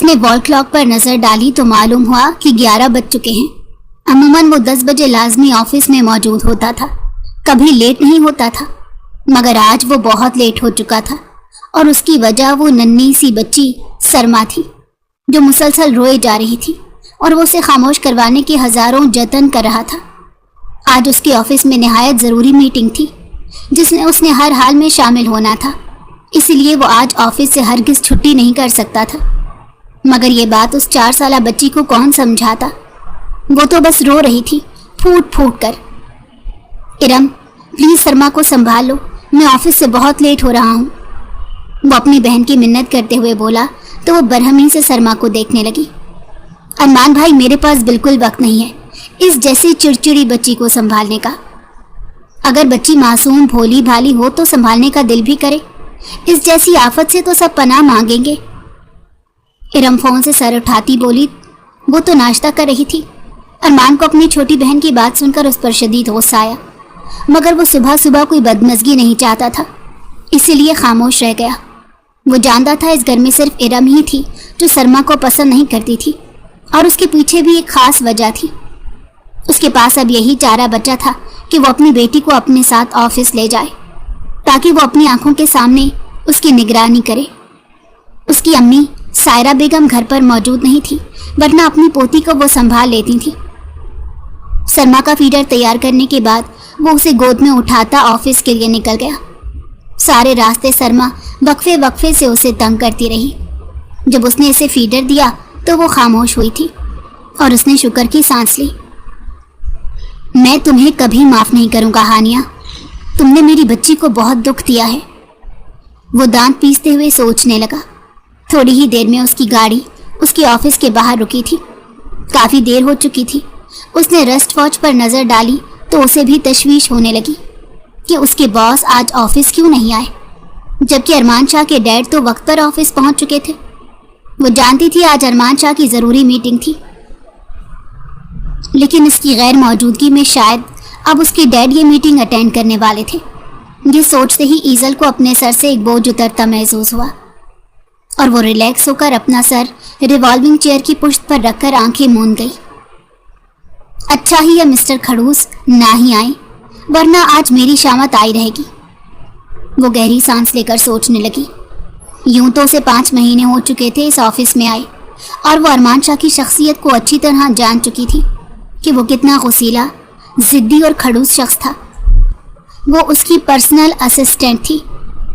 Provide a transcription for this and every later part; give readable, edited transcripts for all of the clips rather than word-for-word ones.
اس نے وال کلاک پر نظر ڈالی تو معلوم ہوا کہ 11 بج چکے ہیں۔ عموماً وہ 10 بجے لازمی آفس میں موجود ہوتا تھا، کبھی لیٹ نہیں ہوتا تھا، مگر آج وہ بہت لیٹ ہو چکا تھا، اور اس کی وجہ وہ ننھی سی بچی سرما تھی جو مسلسل روئے جا رہی تھی اور وہ اسے خاموش کروانے کے ہزاروں جتن کر رہا تھا۔ آج اس کے آفس میں نہایت ضروری میٹنگ تھی جس میں اس نے ہر حال میں شامل ہونا تھا، اسی لیے وہ آج آفس سے ہرگز چھٹی نہیں کر سکتا تھا۔ مگر یہ بات اس 4 سالہ بچی کو کون سمجھاتا؟ وہ تو بس رو رہی تھی پھوٹ پھوٹ کر۔ ارم پلیز سرما کو سنبھال لو، میں آفس سے بہت لیٹ ہو رہا ہوں، وہ اپنی بہن کی منت کرتے ہوئے بولا تو وہ برہمی سے سرما کو دیکھنے لگی۔ ارمان بھائی میرے پاس بالکل وقت نہیں ہے اس جیسی چڑچڑی بچی کو سنبھالنے کا۔ اگر بچی معصوم بھولی بھالی ہو تو سنبھالنے کا دل بھی کرے، اس جیسی آفت سے تو سب پناہ مانگیں گے۔ ارم فون سے سر اٹھاتی بولی، وہ تو ناشتہ کر رہی تھی۔ ارمان کو اپنی چھوٹی بہن کی بات سن کر اس پر شدید غصہ آیا، مگر وہ صبح صبح کوئی بدمزگی نہیں چاہتا تھا، اسی لیے خاموش رہ گیا۔ وہ جانتا تھا اس گھر میں صرف ارم ہی تھی جو سرما کو پسند نہیں کرتی تھی، اور اس کے پیچھے بھی ایک خاص وجہ تھی۔ اس کے پاس اب یہی چارہ بچا تھا کہ وہ اپنی بیٹی کو اپنے ساتھ آفس لے جائے تاکہ وہ اپنی آنکھوں کے سامنے اس کی نگرانی کرے۔ اس کی امی سائرہ بیگم گھر پر موجود نہیں تھی، ورنہ اپنی پوتی کو وہ سنبھال لیتی تھی۔ سرما کا فیڈر تیار کرنے کے بعد وہ اسے گود میں اٹھاتا آفس کے لیے نکل گیا۔ سارے راستے سرما وقفے وقفے سے اسے تنگ کرتی رہی۔ جب اس نے اسے فیڈر دیا تو وہ خاموش ہوئی تھی اور اس نے شکر کی سانس لی۔ میں تمہیں کبھی معاف نہیں کروں گا ہانیہ، تم نے میری بچی کو بہت دکھ دیا ہے، وہ دانت پیستے ہوئے سوچنے لگا۔ تھوڑی ہی دیر میں اس کی گاڑی اس کے آفس کے باہر رکی تھی۔ کافی دیر ہو چکی تھی۔ اس نے رسٹ واچ پر نظر ڈالی تو اسے بھی تشویش ہونے لگی کہ اس کے باس آج آفس کیوں نہیں آئے، جبکہ ارمان شاہ کے ڈیڈ تو وقت پر آفس پہنچ چکے تھے۔ وہ جانتی تھی آج ارمان شاہ کی ضروری میٹنگ تھی، لیکن اس کی غیر موجودگی میں شاید اب اس کے ڈیڈ یہ میٹنگ اٹینڈ کرنے والے تھے۔ یہ سوچتے ہی ایزل کو اپنے سر سے ایک بوجھ اترتا محسوس ہوا، اور وہ ریلیکس ہو کر اپنا سر ریوالونگ چیئر کی پشت پر رکھ کر آنکھیں موند گئی۔ اچھا ہی ہے مسٹر کھڑوس نہ ہی آئیں، ورنہ آج میری شامت آئی رہے گی، وہ گہری سانس لے کر سوچنے لگی۔ یوں تو اسے 5 مہینے ہو چکے تھے اس آفس میں آئے، اور وہ ارمان شاہ کی شخصیت کو اچھی طرح جان چکی تھی کہ وہ کتنا غصیلا، ضدی اور کھڑوس شخص تھا۔ وہ اس کی پرسنل اسسٹنٹ تھی،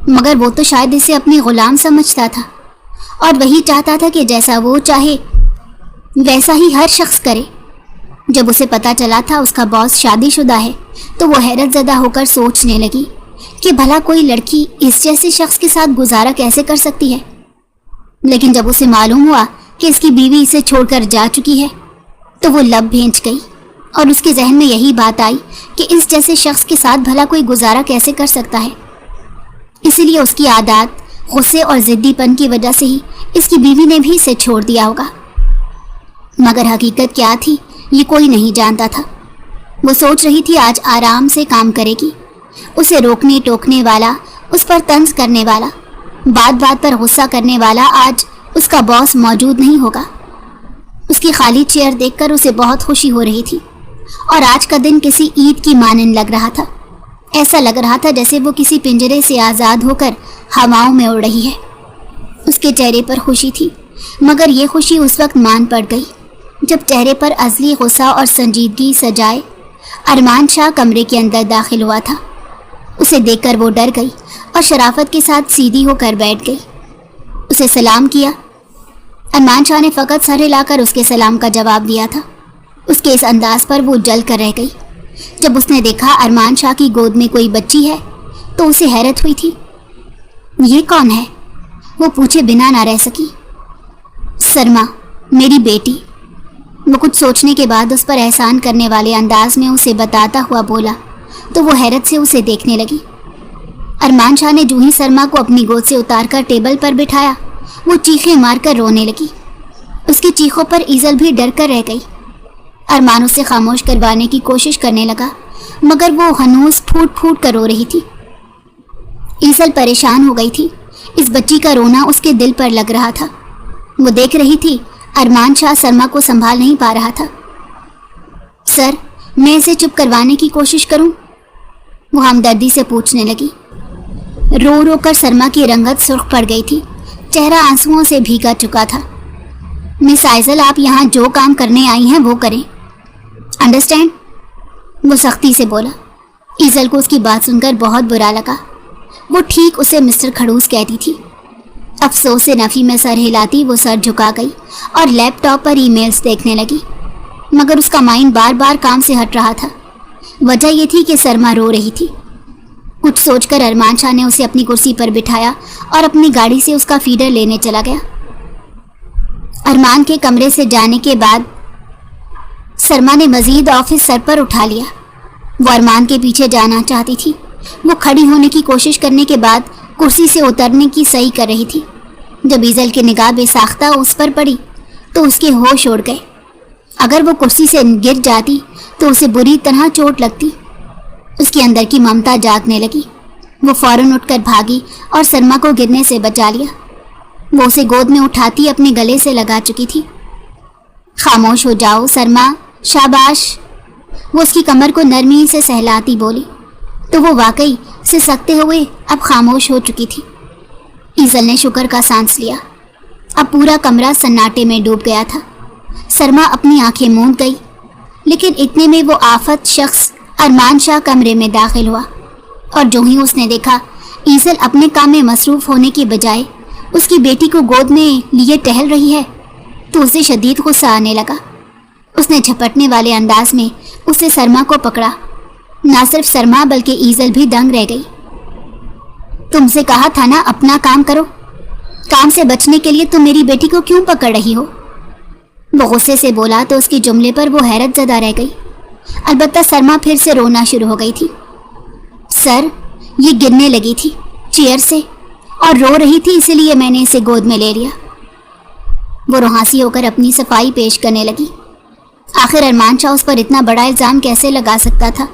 مگر وہ تو شاید اسے اپنی غلام سمجھتا تھا، اور وہی چاہتا تھا کہ جیسا وہ چاہے ویسا ہی ہر شخص کرے۔ جب اسے پتا چلا تھا اس کا باس شادی شدہ ہے تو وہ حیرت زدہ ہو کر سوچنے لگی کہ بھلا کوئی لڑکی اس جیسے شخص کے ساتھ گزارا کیسے کر سکتی ہے۔ لیکن جب اسے معلوم ہوا کہ اس کی بیوی اسے چھوڑ کر جا چکی ہے تو وہ لب بھینچ گئی، اور اس کے ذہن میں یہی بات آئی کہ اس جیسے شخص کے ساتھ بھلا کوئی گزارا کیسے کر سکتا ہے۔ اسی لیے اس کی عادات، غصے اور ضدی پن کی وجہ سے ہی اس کی بیوی نے بھی اسے چھوڑ دیا ہوگا، مگر حقیقت کیا تھی یہ کوئی نہیں جانتا تھا۔ وہ سوچ رہی تھی آج آرام سے کام کرے گی، اسے روکنے ٹوکنے والا، اس پر طنز کرنے والا، بات بات پر غصہ کرنے والا آج اس کا باس موجود نہیں ہوگا۔ اس کی خالی چیئر دیکھ کر اسے بہت خوشی ہو رہی تھی، اور آج کا دن کسی عید کی مانند لگ رہا تھا۔ ایسا لگ رہا تھا جیسے وہ کسی پنجرے سے آزاد ہو کر ہواؤں میں اڑ رہی ہے۔ اس کے چہرے پر خوشی تھی، مگر یہ خوشی اس وقت مان پڑ گئی جب چہرے پر ازلی غصہ اور سنجیدگی سجائے ارمان شاہ کمرے کے اندر داخل ہوا تھا۔ اسے دیکھ کر وہ ڈر گئی اور شرافت کے ساتھ سیدھی ہو کر بیٹھ گئی۔ اسے سلام کیا۔ ارمان شاہ نے فقط سر ہلا کر اس کے سلام کا جواب دیا تھا۔ اس کے اس انداز پر وہ جل کر رہ گئی۔ جب اس نے دیکھا ارمان شاہ کی گود میں کوئی بچی ہے تو اسے حیرت ہوئی تھی۔ یہ کون ہے؟ وہ پوچھے بنا نہ رہ سکی۔ سرما، میری بیٹی، وہ کچھ سوچنے کے بعد اس پر احسان کرنے والے انداز میں اسے بتاتا ہوا بولا تو وہ حیرت سے اسے دیکھنے لگی۔ ارمان شاہ نے جو ہی سرما کو اپنی گود سے اتار کر ٹیبل پر بٹھایا وہ چیخیں مار کر رونے لگی۔ اس کی چیخوں پر ایزل بھی ڈر کر رہ گئی۔ ارمان اسے خاموش کروانے کی کوشش کرنے لگا، مگر وہ ہنوز پھوٹ پھوٹ کر رو رہی تھی۔ ایزل پریشان ہو گئی تھی، اس بچی کا رونا اس کے دل پر لگ رہا تھا۔ وہ دیکھ رہی تھی ارمان شاہ سرما کو سنبھال نہیں پا رہا تھا۔ سر، میں اسے چپ کروانے کی کوشش کروں؟ وہ ہمدردی سے پوچھنے لگی۔ رو رو کر سرما کی رنگت سرخ پڑ گئی تھی، چہرہ آنسوؤں سے بھیگا چکا تھا۔ مس آئزل، آپ یہاں جو کام کرنے آئی ہیں وہ کریں، انڈرسٹینڈ؟ وہ سختی سے بولا۔ ایزل کو اس کی بات سن کر بہت برا لگا۔ وہ ٹھیک اسے مسٹر کھڑوس کہتی تھی۔ افسوس سے نفی میں سر ہلاتی وہ سر جھکا گئی اور لیپ ٹاپ پر ای میلز دیکھنے لگی، مگر اس کا مائنڈ بار بار کام سے ہٹ رہا تھا۔ وجہ یہ تھی کہ سرما رو رہی تھی۔ کچھ سوچ کر ارمان شاہ نے اسے اپنی کرسی پر بٹھایا اور اپنی گاڑی سے اس کا فیڈر لینے چلا گیا۔ ارمان کے کمرے سے جانے کے بعد سرما نے مزید آفس سر پر اٹھا لیا۔ وہ ارمان کے پیچھے جانا چاہتی تھی۔ وہ کھڑی ہونے کی کوشش کرنے کے بعد کرسی سے اترنے کی صحیح کر رہی تھی۔ جب ایزل کی نگاہ بے ساختہ اس پر پڑی تو اس کے ہوش اڑ گئے۔ اگر وہ کرسی سے گر جاتی تو اسے بری طرح چوٹ لگتی۔ اس کے اندر کی ممتا جاگنے لگی۔ وہ فوراً اٹھ کر بھاگی اور سرما کو گرنے سے بچا لیا۔ وہ اسے گود میں اٹھاتی اپنے گلے سے لگا چکی تھی۔ خاموش ہو جاؤ سرما، شاباش۔ وہ اس کی کمر کو نرمی سے سہلاتی بولی تو وہ واقعی سسکتے ہوئے اب خاموش ہو چکی تھی۔ ایزل نے شکر کا سانس لیا۔ اب پورا کمرہ سناٹے میں ڈوب گیا تھا۔ سرما اپنی آنکھیں موند گئی، لیکن اتنے میں وہ آفت شخص ارمان شاہ کمرے میں داخل ہوا، اور جو ہی اس نے دیکھا ایزل اپنے کام میں مصروف ہونے کی بجائے اس کی بیٹی کو گود میں لیے ٹہل رہی ہے تو اسے شدید غصہ آنے لگا۔ اس نے جھپٹنے والے انداز میں اسے سرما کو پکڑا۔ نہ صرف سرما بلکہ ایزل بھی دنگ رہ گئی۔ تم سے کہا تھا نا اپنا کام کرو، کام سے بچنے کے لیے تم میری بیٹی کو کیوں پکڑ رہی ہو؟ وہ غصے سے بولا تو اس کے جملے پر وہ حیرت زدہ رہ گئی۔ البتہ سرما پھر سے رونا شروع ہو گئی تھی۔ سر، یہ گرنے لگی تھی چیئر سے اور رو رہی تھی، اسی لیے میں نے اسے گود میں لے لیا۔ وہ روحانسی ہو کر اپنی صفائی پیش کرنے لگی۔ آخر ارمان شاہ اس پر اتنا بڑا الزام کیسے لگا سکتا تھا؟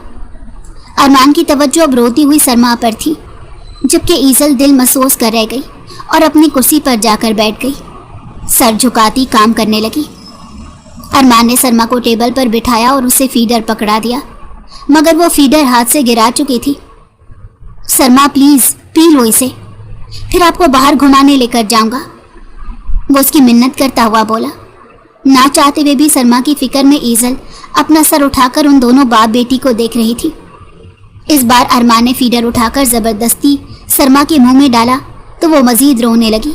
ارمان کی توجہ اب روتی ہوئی سرما پر تھی، جبکہ ایزل دل محسوس کر رہ گئی اور اپنی کرسی پر جا کر بیٹھ گئی۔ سر جھکاتی کام کرنے لگی۔ ارمان نے سرما کو ٹیبل پر بٹھایا اور اسے فیڈر پکڑا دیا، مگر وہ فیڈر ہاتھ سے گرا چکی تھی۔ سرما پلیز پی لو اسے، پھر آپ کو باہر گھمانے لے کر جاؤں گا، وہ اس کی منت کرتا ہوا بولا۔ نہ چاہتے ہوئے بھی سرما کی فکر میں ایزل اپنا سر اٹھا کر ان دونوں باپ بیٹی کو دیکھ رہی تھی۔ اس بار ارمان نے فیڈر اٹھا کر زبردستی سرما کے منہ میں ڈالا تو وہ مزید رونے لگی۔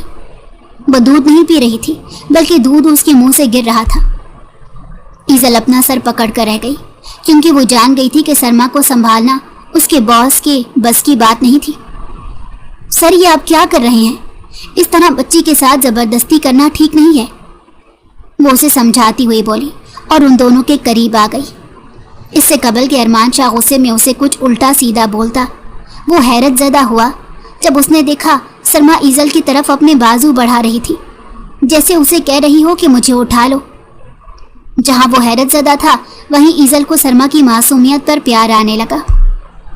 وہ دودھ نہیں پی رہی تھی بلکہ دودھ اس کے منہ سے گر رہا تھا۔ ایزل اپنا سر پکڑ کر رہ گئی، کیونکہ وہ جان گئی تھی کہ سرما کو سنبھالنا اس کے باس کے بس کی بات نہیں تھی۔ سر، یہ آپ کیا کر رہے ہیں؟ اس طرح بچی کے ساتھ زبردستی کرنا ٹھیک نہیں ہے، وہ اسے سمجھاتی ہوئی بولی اور ان دونوں کے قریب آ گئی۔ اس سے قبل کہ ارمان شاہ غصے میں اسے کچھ الٹا سیدھا بولتا، وہ حیرت زدہ ہوا جب اس نے دیکھا سرما ایزل کی طرف اپنے بازو بڑھا رہی تھی، جیسے اسے کہہ رہی ہو کہ مجھے اٹھا لو۔ جہاں وہ حیرت زدہ تھا وہیں ایزل کو سرما کی معصومیت پر پیار آنے لگا۔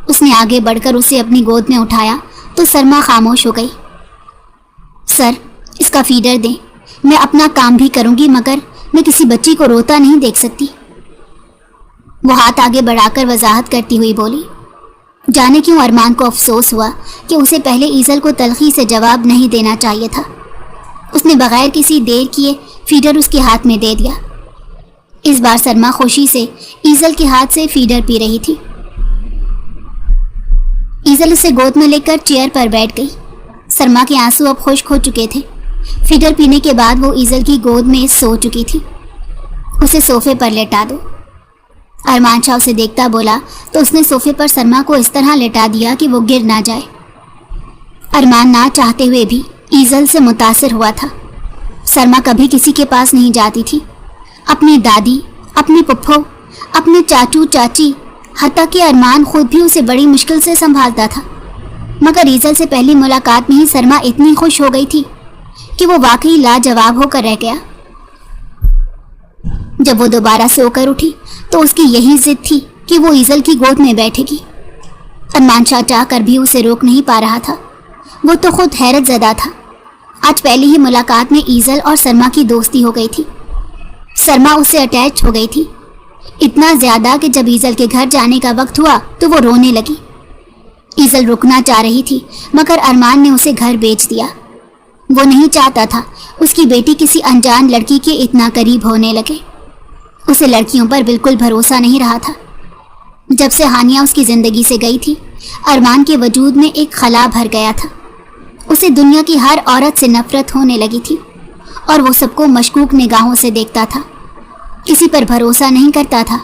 اس نے آگے بڑھ کر اسے اپنی گود میں اٹھایا تو سرما خاموش ہو گئی۔ سر، اس کا فیڈر دیں، میں اپنا کام بھی کروں گی، مگر میں کسی بچی کو روتا نہیں دیکھ سکتی، وہ ہاتھ آگے بڑھا کر وضاحت کرتی ہوئی بولی۔ جانے کیوں ارمان کو افسوس ہوا کہ اسے پہلے ایزل کو تلخی سے جواب نہیں دینا چاہیے تھا۔ اس نے بغیر کسی دیر کیے فیڈر اس کے ہاتھ میں دے دیا۔ اس بار سرما خوشی سے ایزل کے ہاتھ سے فیڈر پی رہی تھی۔ ایزل اسے گود میں لے کر چیئر پر بیٹھ گئی۔ سرما کے آنسو اب خشک ہو چکے تھے۔ فیڈر پینے کے بعد وہ ایزل کی گود میں سو چکی تھی۔ اسے صوفے پر لیٹا دو، ارمان شاہ اسے دیکھتا بولا تو اس نے صوفے پر سرما کو اس طرح لیٹا دیا کہ وہ گر نہ جائے۔ ارمان نہ چاہتے ہوئے بھی ایزل سے متاثر ہوا تھا۔ سرما کبھی کسی کے پاس نہیں جاتی تھی، اپنی دادی، اپنی پپھو، اپنے چاچو چاچی، حتیٰ کہ ارمان خود بھی اسے بڑی مشکل سے سنبھالتا تھا، مگر ایزل سے پہلی ملاقات میں ہی سرما اتنی خوش ہو گئی تھی کہ وہ واقعی لاجواب ہو کر رہ گیا۔ جب وہ دوبارہ سو کر اٹھی تو اس کی یہی ضد تھی کہ وہ ایزل کی گود میں بیٹھے گی۔ ارمان شاہ چاہ کر بھی اسے روک نہیں پا رہا تھا، وہ تو خود حیرت زدہ تھا۔ آج پہلی ہی ملاقات میں ایزل اور سرما کی دوستی ہو گئی تھی۔ سرما اس سے اٹیچ ہو گئی تھی، اتنا زیادہ کہ جب ایزل کے گھر جانے کا وقت ہوا تو وہ رونے لگی۔ ایزل رکنا چاہ رہی تھی مگر ارمان نے اسے گھر بیچ دیا۔ وہ نہیں چاہتا تھا اس کی بیٹی کسی انجان لڑکی کے اتنا قریب ہونے لگے۔ اسے لڑکیوں پر بالکل بھروسہ نہیں رہا تھا۔ جب سے ہانیہ اس کی زندگی سے گئی تھی، ارمان کے وجود میں ایک خلا بھر گیا تھا۔ اسے دنیا کی ہر عورت سے نفرت ہونے لگی تھی اور وہ سب کو مشکوک نگاہوں سے دیکھتا تھا، کسی پر بھروسہ نہیں کرتا تھا۔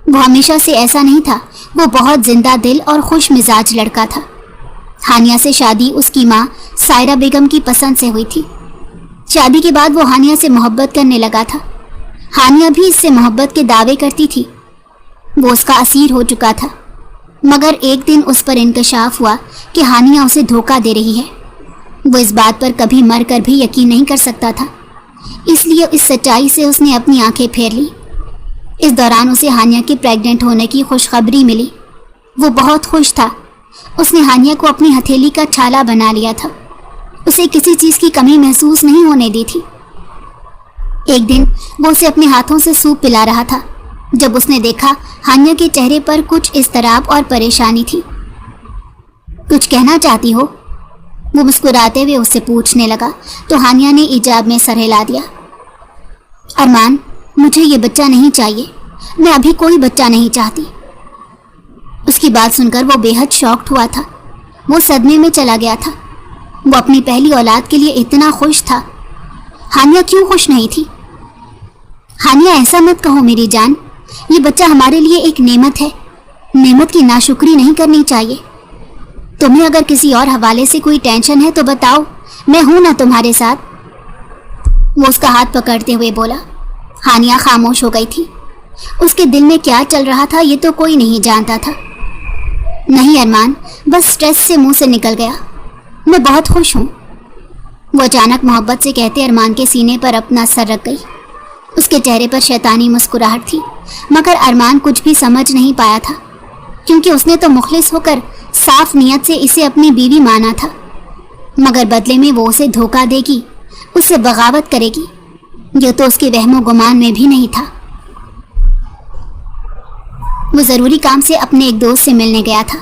وہ ہمیشہ سے ایسا نہیں تھا، وہ بہت زندہ دل اور خوش مزاج لڑکا تھا۔ ہانیہ سے شادی اس کی ماں سائرہ بیگم کی پسند سے ہوئی تھی۔ شادی کے بعد وہ ہانیہ سے محبت کرنے لگا تھا۔ ہانیہ بھی اس سے محبت کے دعوے کرتی تھی۔ وہ اس کا اسیر ہو چکا تھا، مگر ایک دن اس پر انکشاف ہوا کہ ہانیہ اسے دھوکہ دے رہی ہے۔ وہ اس بات پر کبھی مر کر بھی یقین نہیں کر سکتا تھا، اس لیے اس سچائی سے اس نے اپنی آنکھیں پھیر لی۔ اس دوران اسے ہانیہ کے پریگننٹ ہونے کی خوشخبری ملی۔ وہ بہت خوش تھا۔ اس نے ہانیہ کو اپنی ہتھیلی کا چھالا بنا لیا تھا۔ اسے کسی چیز کی کمی محسوس نہیں ہونے دی تھی۔ ایک دن وہ اسے اپنے ہاتھوں سے سوپ پلا رہا تھا جب اس نے دیکھا ہانیہ کے چہرے پر کچھ اضطراب اور پریشانی تھی۔ کچھ کہنا چاہتی ہو؟ وہ مسکراتے ہوئے اس سے پوچھنے لگا تو ہانیہ نے ایجاب میں سر ہلا دیا۔ ارمان، مجھے یہ بچہ نہیں چاہیے، میں ابھی کوئی بچہ نہیں چاہتی۔ اس کی بات سن کر وہ بے حد شاکڈ ہوا تھا۔ وہ صدمے میں چلا گیا تھا۔ وہ اپنی پہلی اولاد کے لیے اتنا خوش تھا۔ ہانیہ کیوں خوش نہیں تھی؟ ہانیہ ایسا مت کہو میری جان، یہ بچہ ہمارے لیے ایک نعمت ہے، نعمت کی ناشکری نہیں کرنی چاہیے۔ تمہیں اگر کسی اور حوالے سے کوئی ٹینشن ہے تو بتاؤ، میں ہوں نا تمہارے ساتھ۔ وہ اس کا ہاتھ پکڑتے ہوئے بولا۔ ہانیہ خاموش ہو گئی تھی۔ اس کے دل میں کیا چل رہا تھا یہ تو کوئی نہیں جانتا تھا۔ نہیں ارمان، بس سٹریس سے منہ سے نکل گیا، میں بہت خوش ہوں۔ وہ اچانک محبت سے کہتے ارمان کے سینے پر اپنا سر رکھ گئی۔ اس کے چہرے پر شیطانی مسکراہٹ تھی، مگر ارمان کچھ بھی سمجھ نہیں پایا تھا، کیونکہ اس نے تو مخلص ہو کر صاف نیت سے اسے اپنی بیوی مانا تھا، مگر بدلے میں وہ اسے دھوکہ دے گی، اس سے بغاوت کرے گی، یہ تو اس کے وہم و گمان میں بھی نہیں تھا۔ وہ ضروری کام سے اپنے ایک دوست سے ملنے گیا تھا۔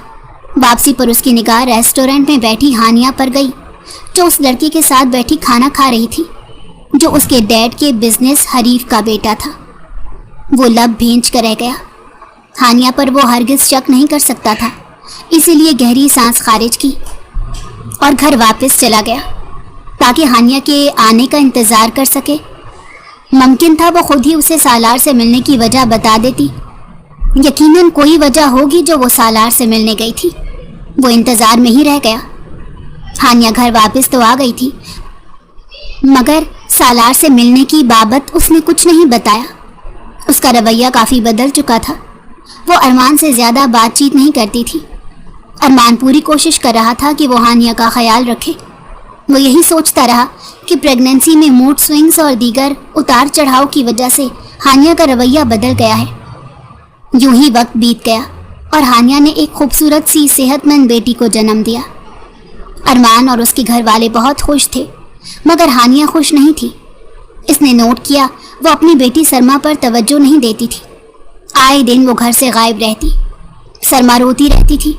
واپسی پر اس کی نگاہ ریسٹورنٹ میں بیٹھی ہانیہ پر گئی، جو اس لڑکی کے ساتھ بیٹھی کھانا کھا رہی تھی، جو اس کے ڈیڈ کے بزنس حریف کا بیٹا تھا۔ وہ لب بھینچ کر رہ گیا۔ ہانیہ پر وہ ہرگز شک نہیں کر سکتا تھا، اسی لیے گہری سانس خارج کی اور گھر واپس چلا گیا تاکہ ہانیہ کے آنے کا انتظار کر سکے۔ ممکن تھا وہ خود ہی اسے سالار سے ملنے کی وجہ بتا دیتی۔ یقیناً کوئی وجہ ہوگی جو وہ سالار سے ملنے گئی تھی۔ وہ انتظار میں ہی رہ گیا۔ ہانیہ گھر واپس تو آ گئی تھی، مگر سالار سے ملنے کی بابت اس نے کچھ نہیں بتایا۔ اس کا رویہ کافی بدل چکا تھا۔ وہ ارمان سے زیادہ بات چیت نہیں کرتی تھی۔ ارمان پوری کوشش کر رہا تھا کہ وہ ہانیہ کا خیال رکھے۔ وہ یہی سوچتا رہا کہ پریگننسی میں موڈ سوئنگز اور دیگر اتار چڑھاؤ کی وجہ سے ہانیہ کا رویہ بدل گیا ہے۔ یوں ہی وقت بیت گیا اور ہانیہ نے ایک خوبصورت سی صحت مند بیٹی کو جنم دیا۔ ارمان اور اس کے گھر والے بہت خوش تھے، مگر ہانیہ خوش نہیں تھی۔ اس نے نوٹ کیا وہ اپنی بیٹی سرما پر توجہ نہیں دیتی تھی۔ آئے دن وہ گھر سے غائب رہتی، سرما روتی رہتی تھی۔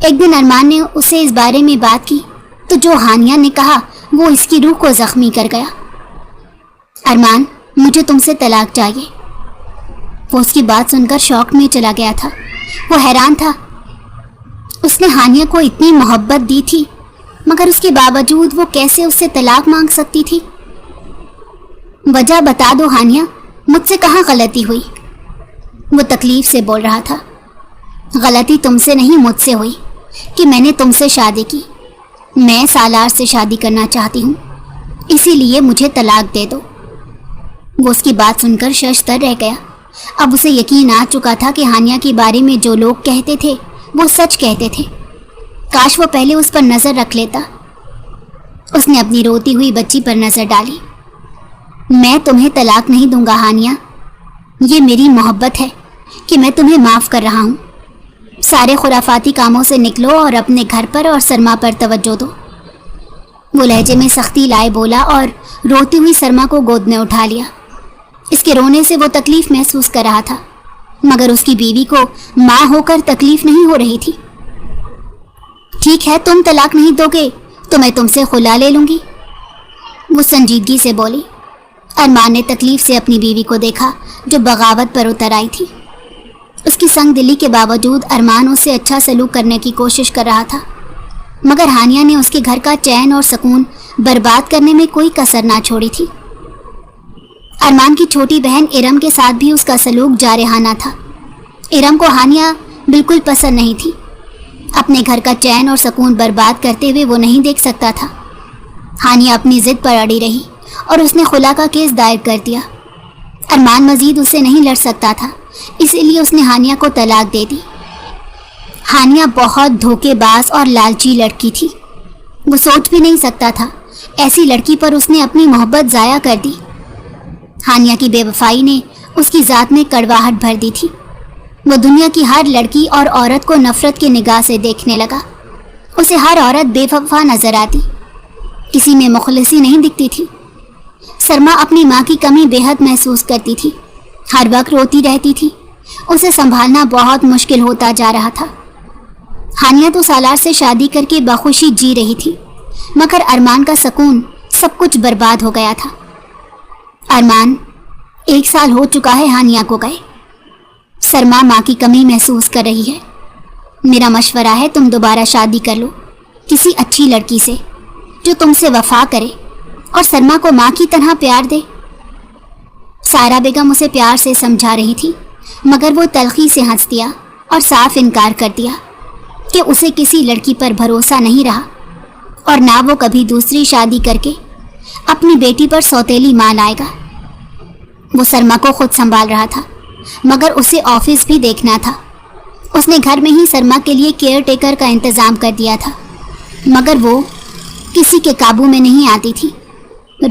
ایک دن ارمان نے اسے اس بارے میں بات کی تو جو ہانیہ نے کہا وہ اس کی روح کو زخمی کر گیا۔ ارمان، مجھے تم سے طلاق چاہیے۔ وہ اس کی بات سن کر شوق میں چلا گیا تھا۔ وہ حیران تھا، اس نے ہانیہ کو اتنی محبت دی تھی، مگر اس کے باوجود وہ کیسے اس سے طلاق مانگ سکتی تھی؟ وجہ بتا دو ہانیہ، مجھ سے کہاں غلطی ہوئی؟ وہ تکلیف سے بول رہا تھا۔ غلطی تم سے نہیں مجھ سے ہوئی کہ میں نے تم سے شادی کی۔ میں سالار سے شادی کرنا چاہتی ہوں، اسی لیے مجھے طلاق دے دو۔ وہ اس کی بات سن کر ششدر رہ گیا۔ اب اسے یقین آ چکا تھا کہ ہانیہ کے بارے میں جو لوگ کہتے تھے وہ سچ کہتے تھے۔ کاش وہ پہلے اس پر نظر رکھ لیتا۔ اس نے اپنی روتی ہوئی بچی پر نظر ڈالی۔ میں تمہیں طلاق نہیں دوں گا ہانیہ، یہ میری محبت ہے کہ میں تمہیں معاف کر رہا ہوں۔ سارے خرافاتی کاموں سے نکلو اور اپنے گھر پر اور سرما پر توجہ دو۔ وہ لہجے میں سختی لائے بولا اور روتی ہوئی سرما کو گود میں اٹھا لیا۔ اس کے رونے سے وہ تکلیف محسوس کر رہا تھا، مگر اس کی بیوی کو ماں ہو کر تکلیف نہیں ہو رہی تھی۔ ٹھیک ہے، تم طلاق نہیں دو گے تو میں تم سے خلا لے لوں گی، وہ سنجیدگی سے بولی۔ ارمان نے تکلیف سے اپنی بیوی کو دیکھا جو بغاوت پر اتر آئی تھی۔ اس کی سنگ دلی کے باوجود ارمان اس سے اچھا سلوک کرنے کی کوشش کر رہا تھا، مگر ہانیہ نے اس کے گھر کا چین اور سکون برباد کرنے میں کوئی کسر نہ چھوڑی تھی۔ ارمان کی چھوٹی بہن ارم کے ساتھ بھی اس کا سلوک جارحانہ تھا۔ ارم کو ہانیہ بالکل پسند نہیں تھی۔ اپنے گھر کا چین اور سکون برباد کرتے ہوئے وہ نہیں دیکھ سکتا تھا۔ ہانیہ اپنی ضد پر اڑی رہی اور اس نے خلا کا کیس دائر کر دیا۔ ارمان مزید اسے نہیں لڑ سکتا تھا، اسی لیے اس نے ہانیہ کو طلاق دے دی۔ ہانیہ بہت دھوکے باز اور لالچی لڑکی تھی۔ وہ سوچ بھی نہیں سکتا تھا ایسی لڑکی پر اس نے اپنی محبت ضائع کر دی۔ ہانیہ کی بے وفائی نے اس کی ذات میں کڑواہٹ بھر دی تھی۔ وہ دنیا کی ہر لڑکی اور عورت کو نفرت کی نگاہ سے دیکھنے لگا۔ اسے ہر عورت بے وفا نظر آتی، کسی میں مخلصی نہیں دکھتی تھی۔ سرما اپنی ماں کی کمی بے حد محسوس کرتی تھی، ہر وقت روتی رہتی تھی۔ اسے سنبھالنا بہت مشکل ہوتا جا رہا تھا۔ ہانیہ تو سالار سے شادی کر کے بخوشی جی رہی تھی، مگر ارمان کا سکون سب کچھ برباد ہو گیا تھا۔ ارمان، 1 سال ہو چکا ہے ہانیہ کو گئے۔ سرما ماں کی کمی محسوس کر رہی ہے۔ میرا مشورہ ہے تم دوبارہ شادی کر لو کسی اچھی لڑکی سے جو تم سے وفا کرے اور سرما کو ماں کی طرح پیار دے۔ سائرہ بیگم اسے پیار سے سمجھا رہی تھی، مگر وہ تلخی سے ہنس دیا اور صاف انکار کر دیا کہ اسے کسی لڑکی پر بھروسہ نہیں رہا اور نہ وہ کبھی دوسری شادی کر کے اپنی بیٹی پر سوتیلی مان آئے گا۔ وہ سرما کو خود سنبھال رہا تھا، مگر اسے آفس بھی دیکھنا تھا۔ اس نے گھر میں ہی سرما کے لیے کیئر ٹیکر کا انتظام کر دیا تھا، مگر وہ کسی کے قابو میں نہیں آتی تھی،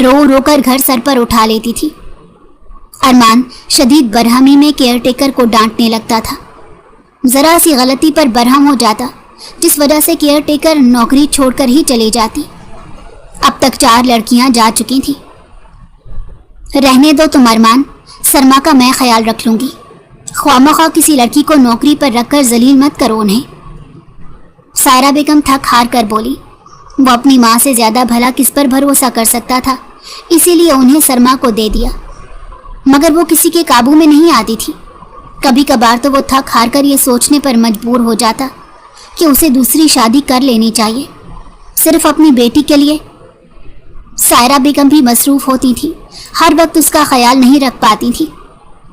رو رو کر گھر سر پر اٹھا لیتی تھی۔ ارمان شدید برہمی میں کیئر ٹیکر کو ڈانٹنے لگتا تھا، ذرا سی غلطی پر برہم ہو جاتا، جس وجہ سے کیئر ٹیکر نوکری چھوڑ کر ہی چلی جاتی۔ اب تک 4 لڑکیاں جا چکی تھیں۔ رہنے دو تم ارمان، سرما کا میں خیال رکھ لوں گی، خواہ مخواہ کسی لڑکی کو نوکری پر رکھ کر ذلیل مت کرو انہیں۔ سائرہ بیگم تھک ہار کر بولی۔ وہ اپنی ماں سے زیادہ بھلا کس پر بھروسہ کر سکتا تھا، اسی لیے انہیں سرما کو دے دیا، مگر وہ کسی کے قابو میں نہیں آتی تھی۔ کبھی کبھار تو وہ تھک ہار کر یہ سوچنے پر مجبور ہو جاتا کہ اسے دوسری شادی کر لینی چاہیے، صرف اپنی بیٹی کے لیے۔ سائرہ بیگم بھی مصروف ہوتی تھی، ہر وقت اس کا خیال نہیں رکھ پاتی تھی،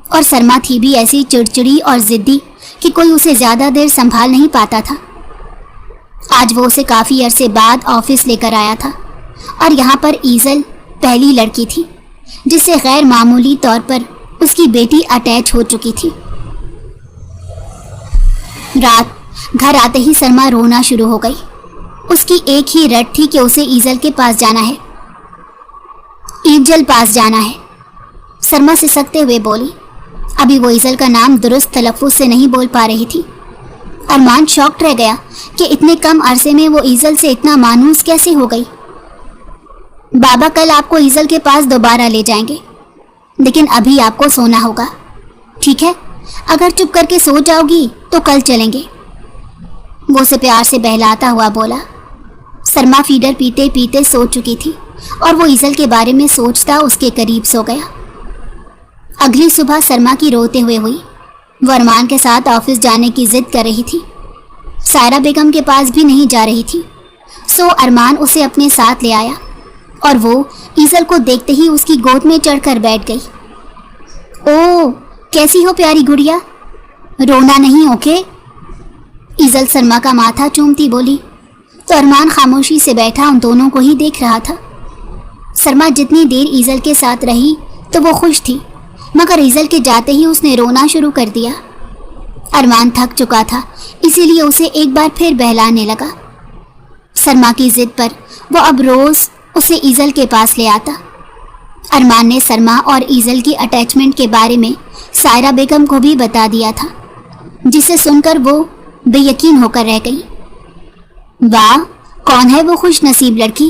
اور سرما تھی بھی ایسی چڑچڑی اور ضدی کہ کوئی اسے زیادہ دیر سنبھال نہیں پاتا تھا۔ آج وہ اسے کافی عرصے بعد آفس لے کر آیا تھا، اور یہاں پر ایزل پہلی لڑکی تھی جس سے غیر معمولی طور پر اس کی بیٹی اٹیچ ہو چکی تھی۔ رات گھر آتے ہی سرما رونا شروع ہو گئی۔ اس کی ایک ہی رٹ تھی کہ اسے ایزل کے پاس جانا ہے، ایجل پاس جانا ہے۔ سرما سسکتے ہوئے بولی۔ ابھی وہ ایزل کا نام درست تلفظ سے نہیں بول پا رہی تھی۔ ارمان شاکڈ رہ گیا کہ اتنے کم عرصے میں وہ ایزل سے اتنا مانوس کیسے ہو گئی۔ بابا کل آپ کو ایزل کے پاس دوبارہ لے جائیں گے، لیکن ابھی آپ کو سونا ہوگا، ٹھیک ہے؟ اگر چپ کر کے سو جاؤ گی تو کل چلیں گے، وہ اسے پیار سے بہلاتا ہوا بولا۔ سرما فیڈر پیتے پیتے سو چکی تھی، اور وہ ایزل کے بارے میں سوچتا اس کے قریب سو گیا۔ اگلی صبح سرما کی روتے ہوئے ہوئی۔ وہ ارمان کے ساتھ آفس جانے کی ضد کر رہی تھی، سائرہ بیگم کے پاس بھی نہیں جا رہی تھی، سو ارمان اسے اپنے ساتھ لے آیا، اور وہ ایزل کو دیکھتے ہی اس کی گود میں چڑھ کر بیٹھ گئی۔ او کیسی ہو پیاری گڑیا، رونا نہیں اوکے؟ ایزل سرما کا ماتھا چومتی بولی، تو ارمان خاموشی سے بیٹھا ان دونوں کو ہی دیکھ رہا تھا۔ سرما جتنی دیر ایزل کے ساتھ رہی تو وہ خوش تھی، مگر ایزل کے جاتے ہی اس نے رونا شروع کر دیا۔ ارمان تھک چکا تھا، اسی لیے اسے ایک بار پھر بہلانے لگا۔ سرما کی ضد پر وہ اب روز اسے ایزل کے پاس لے آتا۔ ارمان نے سرما اور ایزل کی اٹیچمنٹ کے بارے میں سائرہ بیگم کو بھی بتا دیا تھا، جسے سن کر وہ بے یقین ہو کر رہ گئی۔ واہ، کون ہے وہ خوش نصیب لڑکی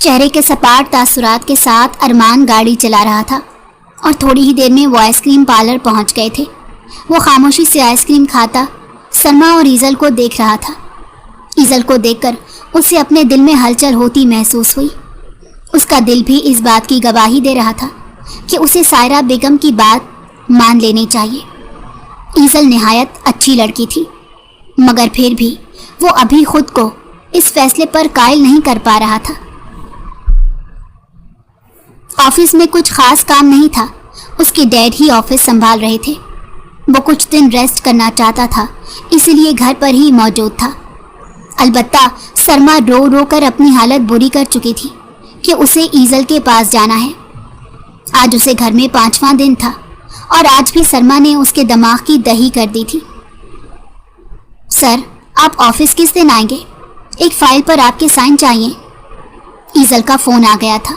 چہرے کے سپاٹ تاثرات کے ساتھ ارمان گاڑی چلا رہا تھا اور تھوڑی ہی دیر میں وہ آئس کریم پارلر پہنچ گئے تھے۔ وہ خاموشی سے آئس کریم کھاتا سلمیٰ اور ایزل کو دیکھ رہا تھا۔ ایزل کو دیکھ کر اسے اپنے دل میں ہلچل ہوتی محسوس ہوئی۔ اس کا دل بھی اس بات کی گواہی دے رہا تھا کہ اسے سائرہ بیگم کی بات مان لینی چاہیے۔ ایزل نہایت اچھی لڑکی تھی، مگر پھر بھی وہ ابھی خود کو اس فیصلے پر قائل نہیں کر پا رہا تھا۔ آفس میں کچھ خاص کام نہیں تھا، اس کے ڈیڈ ہی آفس سنبھال رہے تھے۔ وہ کچھ دن ریسٹ کرنا چاہتا تھا، اسی لیے گھر پر ہی موجود تھا۔ البتہ سلمیٰ رو رو کر اپنی حالت بری کر چکی تھی کہ اسے ایزل کے پاس جانا ہے۔ آج اسے گھر میں 5واں دن تھا اور آج بھی سلمیٰ نے اس کے دماغ کی دہی کر دی تھی۔ سر، آپ آفس کس دن آئیں گے؟ ایک فائل پر آپ کے سائن چاہیے۔ ایزل کا فون آ گیا تھا۔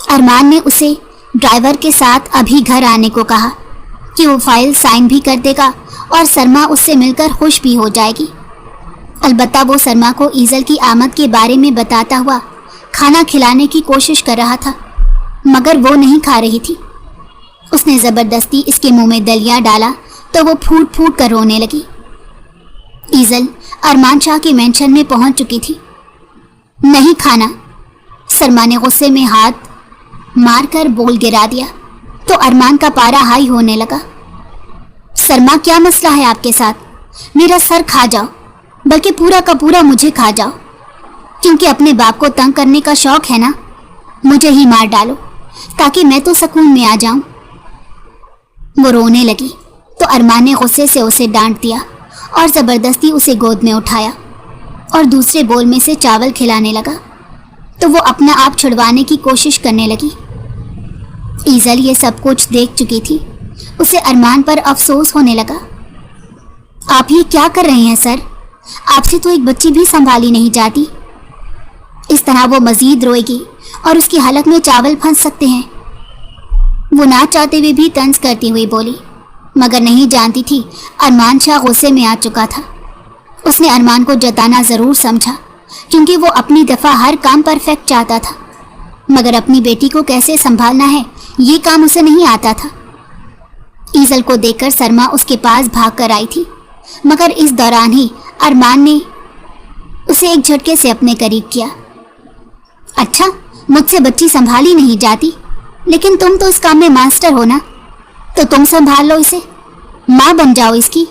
ارمان نے اسے ڈرائیور کے ساتھ ابھی گھر آنے کو کہا کہ وہ فائل سائن بھی کر دے گا اور سلمیٰ اس سے مل کر خوش بھی ہو جائے گی۔ البتہ وہ سلمیٰ کو ایزل کی آمد کے بارے میں بتاتا ہوا کھانا کھلانے کی کوشش کر رہا تھا، مگر وہ نہیں کھا رہی تھی۔ اس نے زبردستی اس کے منہ میں دلیا ڈالا تو وہ پھوٹ پھوٹ کر رونے لگی۔ ایزل ارمان شاہ کے مینشن میں پہنچ چکی تھی۔ نہیں کھانا، سلمیٰ نے غصے میں ہاتھ مار کر بول گرا دیا تو ارمان کا پارا ہائی ہونے لگا۔ سلمیٰ، کیا مسئلہ ہے آپ کے ساتھ؟ میرا سر کھا جاؤ، بلکہ پورا کا پورا مجھے کھا جاؤ، کیونکہ اپنے باپ کو تنگ کرنے کا شوق ہے نا۔ مجھے ہی مار ڈالو تاکہ میں تو سکون میں آ جاؤں۔ وہ رونے لگی تو ارمان نے غصے سے اسے ڈانٹ دیا اور زبردستی اسے گود میں اٹھایا اور دوسرے بول میں سے چاول کھلانے لگا تو وہ اپنا آپ چھڑوانے کی کوشش کرنے لگی۔ ایزل یہ سب کچھ دیکھ چکی تھی۔ اسے ارمان پر افسوس ہونے لگا۔ آپ یہ کیا کر رہے ہیں سر؟ آپ سے تو ایک بچی بھی سنبھالی نہیں جاتی۔ اس طرح وہ مزید روئے گی اور اس کی حلق میں چاول پھنس سکتے ہیں۔ وہ نہ چاہتے ہوئے بھی طنز کرتی ہوئی بولی، مگر نہیں جانتی تھی ارمان شاہ غصے میں آ چکا تھا۔ اس نے ارمان کو جتانا ضرور سمجھا، کیونکہ وہ اپنی دفعہ ہر کام پرفیکٹ چاہتا تھا، مگر اپنی بیٹی کو کیسے سنبھالنا ہے یہ کام اسے نہیں آتا تھا۔ ایزل کو دیکھ کر سلمیٰ اس کے پاس بھاگ کر آئی تھی، مگر اس دوران ہی ارمان نے اسے ایک جھٹکے سے اپنے قریب کیا۔ اچھا، مجھ سے بچی سنبھالی نہیں جاتی، لیکن تم تو اس کام میں ماسٹر ہو نا، تو تم سنبھال لو اسے، ماں بن جاؤ اس کی۔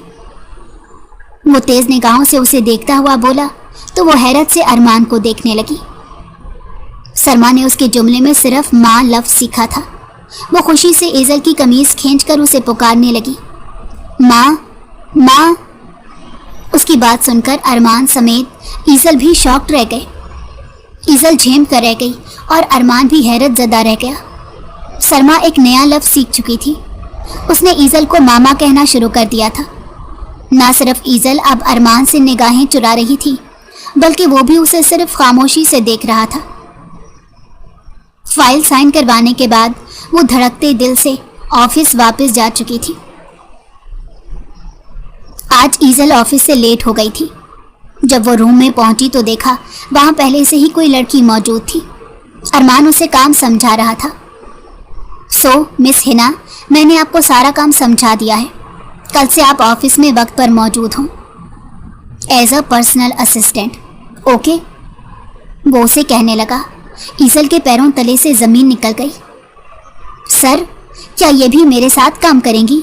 وہ تیز نگاہوں سے اسے دیکھتا ہوا بولا تو وہ حیرت سے ارمان کو دیکھنے لگی۔ سلمیٰ نے اس کے جملے میں صرف ماں لفظ سیکھا تھا۔ وہ خوشی سے ایزل کی قمیض کھینچ کر اسے پکارنے لگی، ماں ماں۔ اس کی بات سن کر ارمان سمیت ایزل بھی شاکڈ رہ گئے۔ ایزل جھیم کر رہ گئی اور ارمان بھی حیرت زدہ رہ گیا۔ سلمیٰ ایک نیا لفظ سیکھ چکی تھی۔ اس نے ایزل کو ماما کہنا شروع کر دیا تھا۔ نہ صرف ایزل اب ارمان سے نگاہیں چرا رہی تھی، بلکہ وہ بھی اسے صرف خاموشی سے دیکھ رہا تھا۔ فائل سائن کروانے کے بعد وہ دھڑکتے دل سے آفس واپس جا چکی تھی۔ آج ایزل آفس سے لیٹ ہو گئی تھی۔ جب وہ روم میں پہنچی تو دیکھا وہاں پہلے سے ہی کوئی لڑکی موجود تھی۔ ارمان اسے کام سمجھا رہا تھا۔ مس ہنا، میں نے آپ کو سارا کام سمجھا دیا ہے، کل سے آپ آفس میں وقت پر موجود ہوں، as a personal assistant, okay? وہ اسے کہنے لگا۔ ایزل کے پیروں تلے سے زمین نکل گئی۔ سر، کیا یہ بھی میرے ساتھ کام کریں گی؟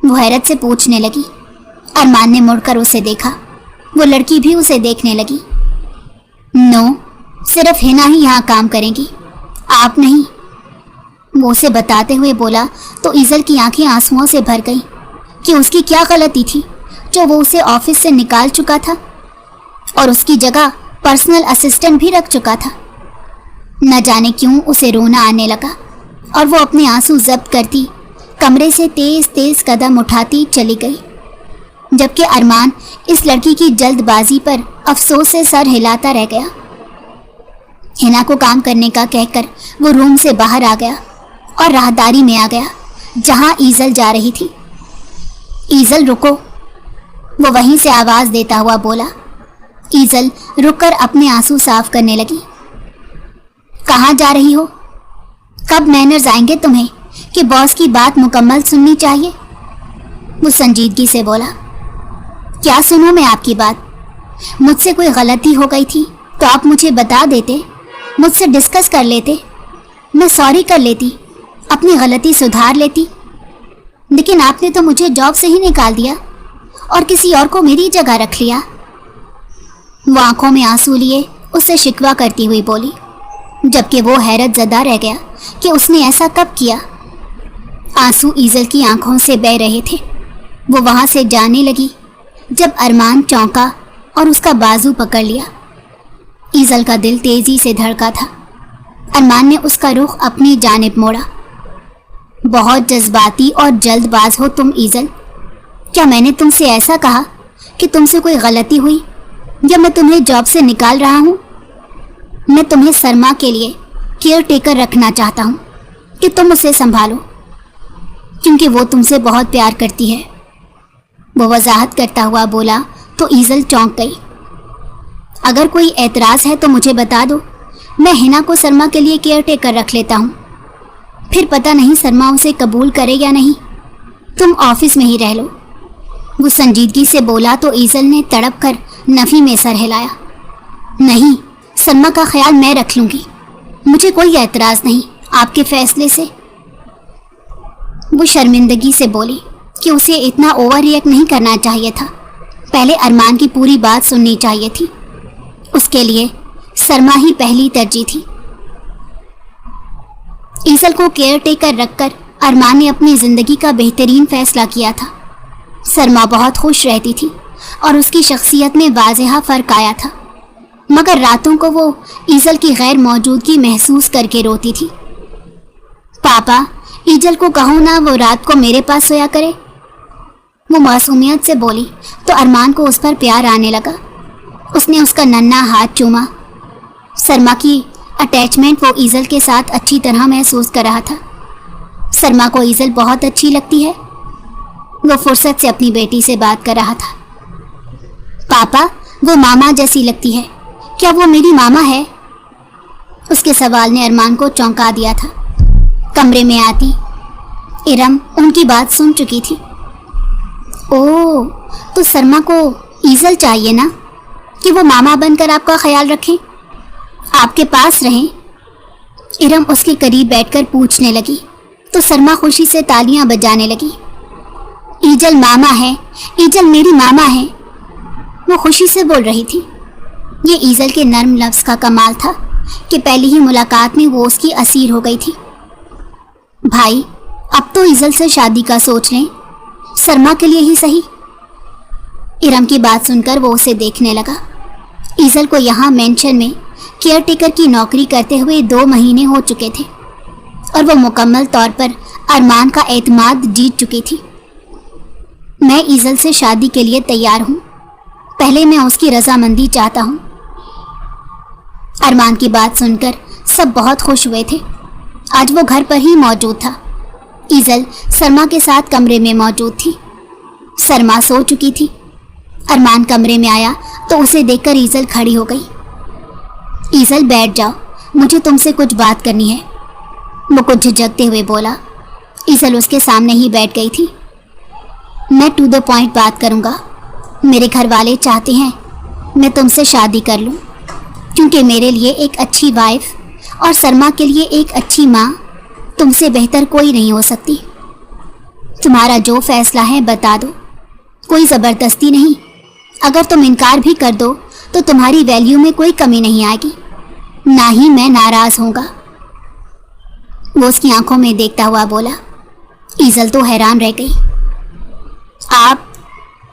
وہ حیرت سے پوچھنے لگی۔ ارمان نے مڑ کر اسے دیکھا۔ وہ لڑکی بھی اسے دیکھنے لگی۔ نو، صرف ہنا ہی یہاں کام کریں گی، آپ نہیں، وہ اسے بتاتے ہوئے بولا تو ایزل کی آنکھیں آنسوؤں سے بھر گئیں کہ اس کی کیا غلطی تھی جو وہ اسے آفس سے نکال چکا تھا اور اس کی جگہ پرسنل اسسٹنٹ بھی رکھ چکا تھا۔ نہ جانے کیوں اسے رونا آنے لگا اور وہ اپنے آنسو ضبط کرتی کمرے سے تیز تیز قدم اٹھاتی چلی گئی، جبکہ ارمان اس لڑکی کی جلد بازی پر افسوس سے سر ہلاتا رہ گیا۔ ہنا کو کام کرنے کا کہہ کر وہ روم سے باہر آ گیا اور راہداری میں آ گیا جہاں ایزل جا رہی تھی۔ ایزل رکو، وہ وہیں سے آواز دیتا ہوا بولا۔ ایزل رک کر اپنے آنسو صاف کرنے لگی کہاں جا رہی ہو؟ کب مینرز آئیں گے تمہیں کہ باس کی بات مکمل سننی چاہیے؟ وہ سنجیدگی سے بولا۔ کیا سنوں میں آپ کی بات؟ مجھ سے کوئی غلطی ہو گئی تھی تو آپ مجھے بتا دیتے، مجھ سے ڈسکس کر لیتے، میں سوری کر لیتی، اپنی غلطی سدھار لیتی، لیکن آپ نے تو مجھے جاب سے ہی نکال دیا اور کسی اور کو میری جگہ رکھ لیا۔ وہ آنکھوں میں آنسو لیے اس سے شکوہ کرتی ہوئی بولی، جبکہ وہ حیرت زدہ رہ گیا کہ اس نے ایسا کب کیا۔ آنسو ایزل کی آنکھوں سے بہہ رہے تھے۔ وہ وہاں سے جانے لگی جب ارمان چونکا اور اس کا بازو پکڑ لیا۔ ایزل کا دل تیزی سے دھڑکا تھا۔ ارمان نے اس کا رخ اپنی جانب موڑا۔ بہت جذباتی اور جلد باز ہو تم ایزل۔ کیا میں نے تم سے ایسا کہا کہ تم سے کوئی غلطی ہوئی یا میں تمہیں جاب سے نکال رہا ہوں؟ میں تمہیں سرما کے لیے کیئر ٹیکر رکھنا چاہتا ہوں کہ تم اسے سنبھالو، کیونکہ وہ تم سے بہت پیار کرتی ہے۔ وہ وضاحت کرتا ہوا بولا تو ایزل چونک گئی۔ اگر کوئی اعتراض ہے تو مجھے بتا دو، میں ہنا کو سرما کے لیے کیئر ٹیکر رکھ لیتا ہوں، پھر پتہ نہیں سرما اسے قبول کرے یا نہیں، تم آفس میں ہی رہ لو۔ وہ سنجیدگی سے بولا تو ایزل نے تڑپ کر نفی میں سر ہلایا۔ نہیں، سرما کا خیال میں رکھ لوں گی، مجھے کوئی اعتراض نہیں آپ کے فیصلے سے۔ وہ شرمندگی سے بولی کہ اسے اتنا اوور ریئیکٹ نہیں کرنا چاہیے تھا، پہلے ارمان کی پوری بات سننی چاہیے تھی۔ اس کے لیے سرما ہی پہلی ترجیح تھی۔ ایزل کو کیئر ٹیکر رکھ کر ارمان نے اپنی زندگی کا بہترین فیصلہ کیا تھا۔ سرما بہت خوش رہتی تھی اور اس کی شخصیت میں واضح فرق آیا تھا، مگر راتوں کو وہ ایزل کی غیر موجودگی محسوس کر کے روتی تھی۔ پاپا، ایزل کو کہو نا وہ رات کو میرے پاس سویا کرے، وہ معصومیت سے بولی تو ارمان کو اس پر پیار آنے لگا۔ اس نے اس کا ننھا ہاتھ چوما۔ سرما کی اٹیچمنٹ وہ ایزل کے ساتھ اچھی طرح محسوس کر رہا تھا۔ سرما کو ایزل بہت اچھی لگتی ہے۔ وہ فرصت سے اپنی بیٹی سے بات کر رہا تھا۔ پاپا، وہ ماما جیسی لگتی ہے، کیا وہ میری ماما ہے؟ اس کے سوال نے ارمان کو چونکا دیا تھا۔ کمرے میں آتی ارم ان کی بات سن چکی تھی۔ اوہ، تو سرما کو ایزل چاہیے نا کہ وہ ماما بن کر آپ کا خیال رکھیں، آپ کے پاس رہیں؟ ارم اس کے قریب بیٹھ کر پوچھنے لگی تو سرما خوشی سے تالیاں بجانے لگی۔ ایزل ماما ہے، ایزل میری ماما ہے، وہ خوشی سے بول رہی تھی۔ یہ ایزل کے نرم لفظ کا کمال تھا کہ پہلی ہی ملاقات میں وہ اس کی اسیر ہو گئی تھی۔ بھائی، اب تو ایزل سے شادی کا سوچ لیں، سرما کے لیے ہی صحیح۔ ارم کی بات سن کر وہ اسے دیکھنے لگا۔ ایزل کو یہاں مینشن میں کیئر ٹیکر کی نوکری کرتے ہوئے 2 مہینے ہو چکے تھے اور وہ مکمل طور پر ارمان کا اعتماد جیت چکی تھی۔ میں ایزل سے شادی کے لیے تیار ہوں، پہلے میں اس کی رضامندی چاہتا ہوں۔ ارمان کی بات سن کر سب بہت خوش ہوئے تھے۔ آج وہ گھر پر ہی موجود تھا۔ ایزل سرما کے ساتھ کمرے میں موجود تھی۔ سرما سو چکی تھی۔ ارمان کمرے میں آیا تو اسے دیکھ کر ایزل کھڑی ہو گئی۔ ایزل بیٹھ جاؤ، مجھے تم سے کچھ بات کرنی ہے، وہ کچھ جھجکتے ہوئے بولا۔ ایزل اس کے سامنے ہی بیٹھ گئی تھی۔ میں ٹو دا پوائنٹ بات کروں گا۔ میرے گھر والے چاہتے ہیں میں تم سے شادی کر لوں، کیونکہ میرے لیے ایک اچھی وائف اور سرما کے لیے ایک اچھی ماں تم سے بہتر کوئی نہیں ہو سکتی۔ تمہارا جو فیصلہ ہے بتا دو، کوئی زبردستی نہیں۔ اگر تم انکار بھی کر دو تو تمہاری ویلیو میں کوئی کمی نہیں آئے گی، نہ ہی میں ناراض ہوں گا۔ وہ اس کی آنکھوں میں دیکھتا ہوا بولا۔ ایزل تو حیران رہ گئی۔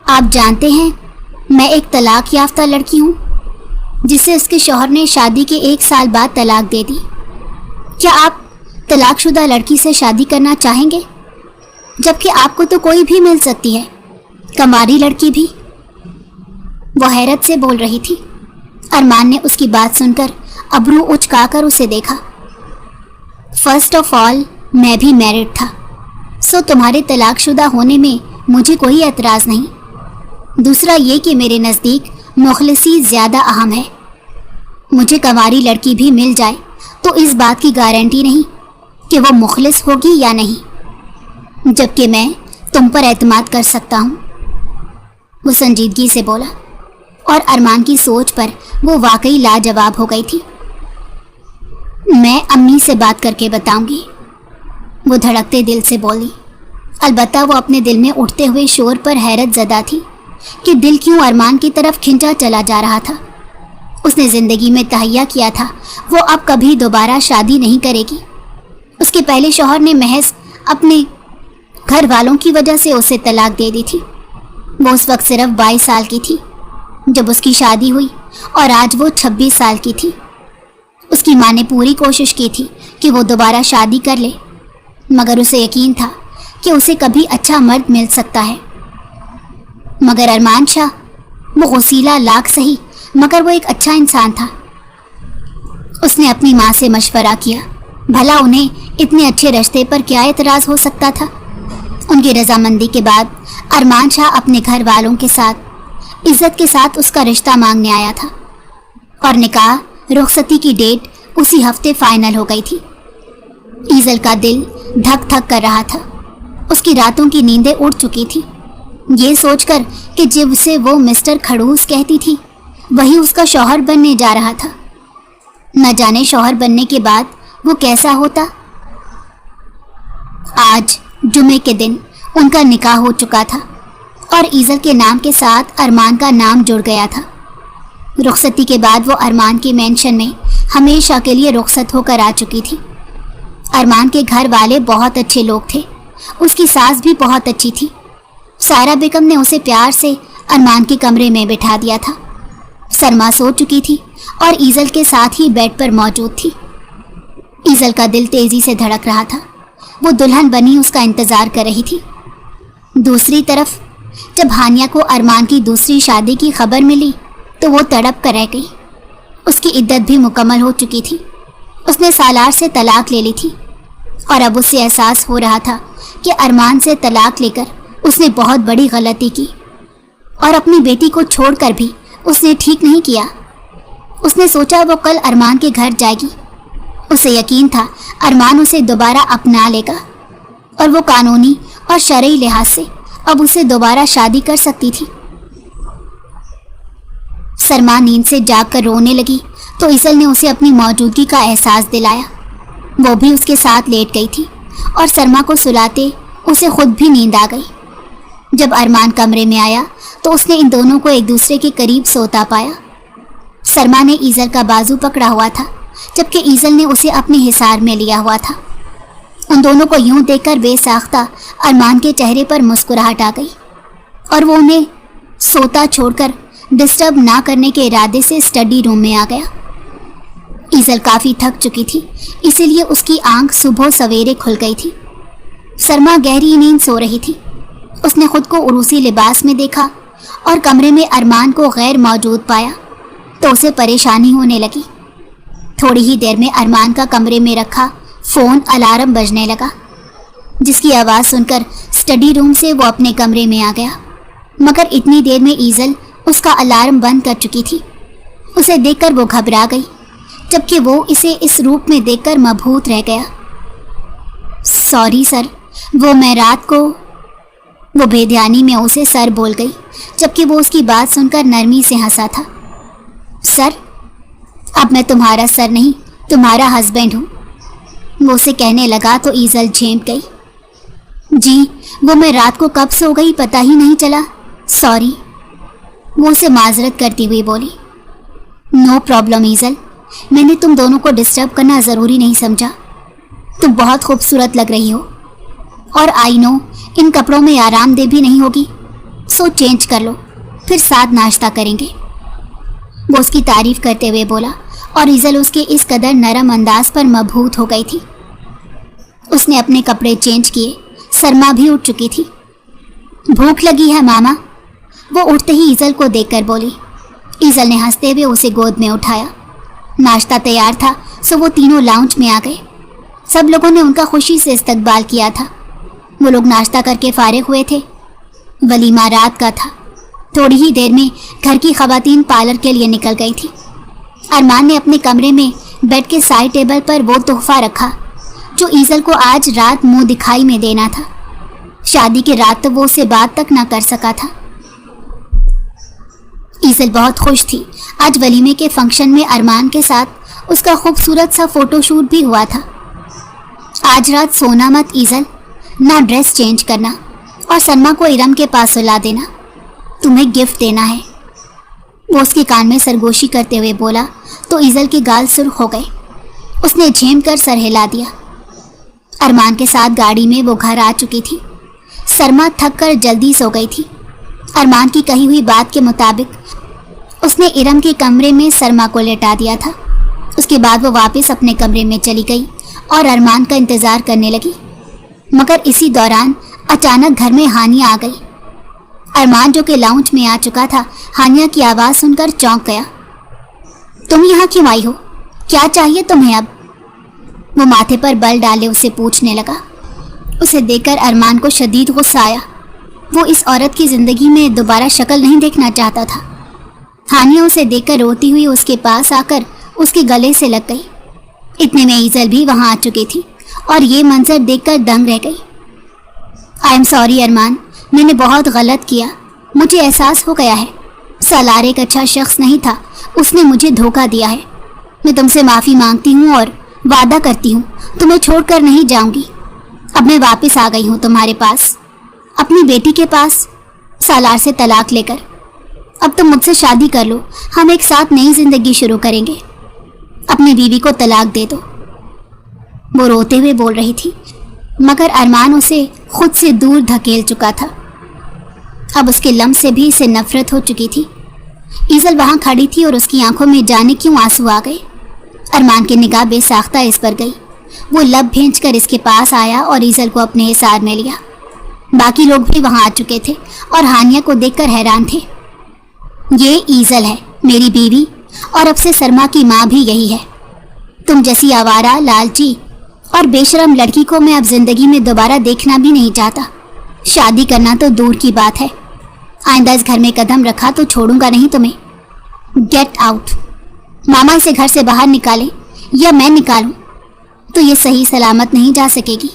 آپ جانتے ہیں میں ایک طلاق یافتہ لڑکی ہوں جسے اس کے شوہر نے شادی کے 1 سال بعد طلاق دے دی۔ کیا آپ طلاق شدہ لڑکی سے شادی کرنا چاہیں گے؟ جبکہ آپ کو تو کوئی بھی مل سکتی ہے، کماری لڑکی بھی۔ وہ حیرت سے بول رہی تھی۔ ارمان نے اس کی بات سن کر ابرو اچکا کر اسے دیکھا۔ فرسٹ آف آل میں بھی میرڈ تھا، سو تمہارے طلاق شدہ ہونے میں مجھے کوئی اعتراض نہیں۔ دوسرا یہ کہ میرے نزدیک مخلصی زیادہ اہم ہے۔ مجھے کنواری لڑکی بھی مل جائے تو تو اس بات کی گارنٹی نہیں کہ وہ مخلص ہوگی یا نہیں، جبکہ میں تم پر اعتماد کر سکتا ہوں، وہ سنجیدگی سے بولا، اور ارمان کی سوچ پر وہ واقعی لاجواب ہو گئی تھی۔ میں امی سے بات کر کے بتاؤں گی، وہ دھڑکتے دل سے بولی۔ البتہ وہ اپنے دل میں اٹھتے ہوئے شور پر حیرت زدہ تھی کہ دل کیوں ارمان کی طرف کھنچا چلا جا رہا تھا۔ اس نے زندگی میں تہیہ کیا تھا وہ اب کبھی دوبارہ شادی نہیں کرے گی۔ اس کے پہلے شوہر نے محض اپنے گھر والوں کی وجہ سے اسے طلاق دے دی تھی۔ وہ اس وقت صرف 22 سال کی تھی جب اس کی شادی ہوئی، اور آج وہ 26 سال کی تھی۔ اس کی ماں نے پوری کوشش کی تھی کہ وہ دوبارہ شادی کر لے، مگر اسے یقین تھا کہ اسے کبھی اچھا مرد مل سکتا ہے۔ مگر ارمان شاہ، وہ غسیلہ لاکھ سہی مگر وہ ایک اچھا انسان تھا۔ اس نے اپنی ماں سے مشورہ کیا، بھلا انہیں اتنے اچھے رشتے پر کیا اعتراض ہو سکتا تھا۔ ان کی رضامندی کے بعد ارمان شاہ اپنے گھر والوں کے ساتھ عزت کے ساتھ اس کا رشتہ مانگنے آیا تھا، اور نکاح رخصتی کی ڈیٹ اسی ہفتے فائنل ہو گئی تھی۔ ایزل کا دل دھک دھک کر رہا تھا، اس کی راتوں کی نیندیں اڑ چکی تھی، یہ سوچ کر کہ جب اسے وہ مسٹر کھڑوس کہتی تھی وہی اس کا شوہر بننے جا رہا تھا۔ نہ جانے شوہر بننے کے بعد وہ کیسا ہوتا۔ آج جمعے کے دن ان کا نکاح ہو چکا تھا، اور ایزل کے نام کے ساتھ ارمان کا نام جڑ گیا تھا۔ رخصتی کے بعد وہ ارمان کی مینشن میں ہمیشہ کے لیے رخصت ہو کر آ چکی تھی۔ ارمان کے گھر والے بہت اچھے لوگ تھے، اس کی ساس بھی بہت اچھی تھی۔ سارا بیگم نے اسے پیار سے ارمان کے کمرے میں بٹھا دیا تھا۔ سرما سو چکی تھی اور ایزل کے ساتھ ہی بیڈ پر موجود تھی۔ ایزل کا دل تیزی سے دھڑک رہا تھا، وہ دلہن بنی اس کا انتظار کر رہی تھی۔ دوسری طرف جب ہانیہ کو ارمان کی دوسری شادی کی خبر ملی تو وہ تڑپ کر رہ گئی۔ اس کی عدت بھی مکمل ہو چکی تھی، اس نے سالار سے طلاق لے لی تھی، اور اب اسے احساس ہو رہا تھا کہ ارمان سے طلاق لے کر اس نے بہت بڑی غلطی کی، اور اپنی بیٹی کو چھوڑ کر بھی اس نے ٹھیک نہیں کیا۔ اس نے سوچا وہ کل ارمان کے گھر جائے گی، اسے یقین تھا ارمان اسے دوبارہ اپنا لے گا، اور وہ قانونی اور شرعی لحاظ سے اب اسے دوبارہ شادی کر سکتی تھی۔ سرما نیند سے جاگ کر رونے لگی تو ایزل نے اسے اپنی موجودگی کا احساس دلایا۔ وہ بھی اس کے ساتھ لیٹ گئی تھی، اور سرما کو سلاتے اسے خود بھی نیند آ گئی۔ جب ارمان کمرے میں آیا تو اس نے ان دونوں کو ایک دوسرے کے قریب سوتا پایا۔ سرما نے ایزل کا بازو پکڑا ہوا تھا، جبکہ ایزل نے اسے اپنے حصار میں لیا ہوا تھا۔ ان دونوں کو یوں دیکھ کر بے ساختہ ارمان کے چہرے پر مسکراہٹ آ گئی، اور وہ انہیں سوتا چھوڑ کر ڈسٹرب نہ کرنے کے ارادے سے اسٹڈی روم میں آ گیا۔ ایزل کافی تھک چکی تھی، اسی لیے اس کی آنکھ صبح سویرے کھل گئی تھی۔ سرما گہری نیند سو رہی تھی۔ اس نے خود کو عروسی لباس میں دیکھا اور کمرے میں ارمان کو غیر موجود پایا تو اسے پریشانی ہونے لگی۔ تھوڑی ہی دیر میں ارمان کا کمرے میں رکھا فون الارم بجنے لگا، جس کی آواز سن کر اسٹڈی روم سے وہ اپنے کمرے میں آ گیا، مگر اتنی دیر میں ایزل اس کا الارم بند کر چکی تھی۔ اسے دیکھ کر وہ گھبرا گئی، جبکہ وہ اسے اس روپ میں دیکھ کر مبہوت رہ گیا۔ سوری سر، وہ میں رات کو، وہ بے دھیانی میں اسے سر بول گئی، جبکہ وہ اس کی بات سن کر نرمی سے ہنسا تھا۔ سر، اب میں تمہارا سر نہیں، تمہارا ہسبینڈ ہوں، وہ اسے کہنے لگا تو ایزل جھینپ گئی۔ جی، وہ میں رات کو کب سو گئی پتہ ہی نہیں چلا، سوری، وہ اسے معذرت کرتی ہوئی بولی۔ نو پرابلم ایزل، میں نے تم دونوں کو ڈسٹرب کرنا ضروری نہیں سمجھا، تم بہت خوبصورت لگ رہی ہو، اور آئی نو ان کپڑوں میں آرام دہ بھی نہیں ہوگی، سو چینج کر لو، پھر ساتھ ناشتہ کریں گے، وہ اس کی تعریف کرتے ہوئے بولا، اور ایزل اس کے اس قدر نرم انداز پر مبہوت ہو گئی تھی۔ اس نے اپنے کپڑے چینج کیے، سرما بھی اٹھ چکی تھی۔ بھوک لگی ہے ماما، وہ اٹھتے ہی ایزل کو دیکھ کر بولی۔ ایزل نے ہنستے ہوئے اسے گود میں اٹھایا۔ ناشتہ تیار تھا سو وہ تینوں لاؤنج میں آ گئے۔ سب لوگوں نے ان کا خوشی سے استقبال کیا تھا۔ وہ لوگ ناشتہ کر کے فارغ ہوئے تھے۔ ولیمہ رات کا تھا۔ تھوڑی ہی دیر میں گھر کی خواتین پارلر کے لیے نکل گئی تھی۔ ارمان نے اپنے کمرے میں بیڈ کے سائڈ ٹیبل پر وہ تحفہ رکھا جو ایزل کو آج رات منہ دکھائی میں دینا تھا۔ شادی کی رات تو وہ اسے بات تک نہ کر سکا تھا۔ ایزل بہت خوش تھی۔ آج ولیمے کے فنکشن میں ارمان کے ساتھ اس کا خوبصورت سا فوٹو شوٹ بھی ہوا تھا۔ آج رات سونا مت ایزل، نہ ڈریس چینج کرنا، اور سلما کو ارم کے پاس سلا دینا، تمہیں گفٹ دینا ہے۔ وہ اس کے کان میں سرگوشی کرتے ہوئے بولا تو ایزل کے گال سرخ ہو گئے۔ اس نے جھیم کر سر ہلا دیا۔ ارمان کے ساتھ گاڑی میں وہ گھر آ چکی تھی۔ سلما تھک کر جلدی سو گئی تھی۔ ارمان کی کہی ہوئی بات کے مطابق اس نے ارم کے کمرے میں سلما کو لٹا دیا تھا۔ اس کے بعد وہ واپس اپنے کمرے میں چلی گئی اور ارمان کا انتظار کرنے لگی، مگر اسی دوران اچانک گھر میں ہانیہ آ گئی۔ ارمان جو کہ لاؤنج میں آ چکا تھا، ہانیہ کی آواز سن کر چونک گیا۔ تم یہاں کیوں آئی ہو؟ کیا چاہیے تمہیں اب؟ وہ ماتھے پر بل ڈالے اسے پوچھنے لگا۔ اسے دیکھ کر ارمان کو شدید غصہ آیا۔ وہ اس عورت کی زندگی میں دوبارہ شکل نہیں دیکھنا چاہتا تھا۔ ہانیہ اسے دیکھ کر روتی ہوئی اس کے پاس آ کر اس کے گلے سے لگ گئی۔ اتنے میں ایزل بھی وہاں آ چکی تھی اور یہ منظر دیکھ کر دنگ رہ گئی۔ آئی ایم سوری ارمان، میں نے بہت غلط کیا، مجھے احساس ہو گیا ہے۔ سالار ایک اچھا شخص نہیں تھا، اس نے مجھے دھوکہ دیا ہے۔ میں تم سے معافی مانگتی ہوں اور وعدہ کرتی ہوں تمہیں چھوڑ کر نہیں جاؤں گی۔ اب میں واپس آ گئی ہوں تمہارے پاس، اپنی بیٹی کے پاس، سالار سے طلاق لے کر۔ اب تم مجھ سے شادی کر لو، ہم ایک ساتھ نئی زندگی شروع کریں گے۔ اپنی بیوی کو طلاق دے دو۔ وہ روتے ہوئے بول رہی تھی، مگر ارمان اسے خود سے دور دھکیل چکا تھا۔ اب اس کے لمس سے بھی اسے نفرت ہو چکی تھی۔ ایزل وہاں کھڑی تھی اور اس کی آنکھوں میں جانے کیوں آنسو آ گئے۔ ارمان کی نگاہ بے ساختہ اس پر گئی۔ وہ لب بھینچ کر اس کے پاس آیا اور ایزل کو اپنے حصار میں لیا۔ باقی لوگ بھی وہاں آ چکے تھے اور ہانیہ کو دیکھ کر حیران تھے۔ یہ ایزل ہے، میری بیوی، اور اب سے سلما کی ماں بھی یہی ہے۔ تم جیسی آوارہ، لالچی اور بے شرم لڑکی کو میں اب زندگی میں دوبارہ دیکھنا بھی نہیں چاہتا۔ شادی کرنا تو دور کی بات ہے، آئندہ اس گھر میں قدم رکھا تو چھوڑوں گا نہیں تمہیں۔ Get out. ماما اسے گھر سے باہر نکالیں یا میں نکالوں تو یہ صحیح سلامت نہیں جا سکے گی۔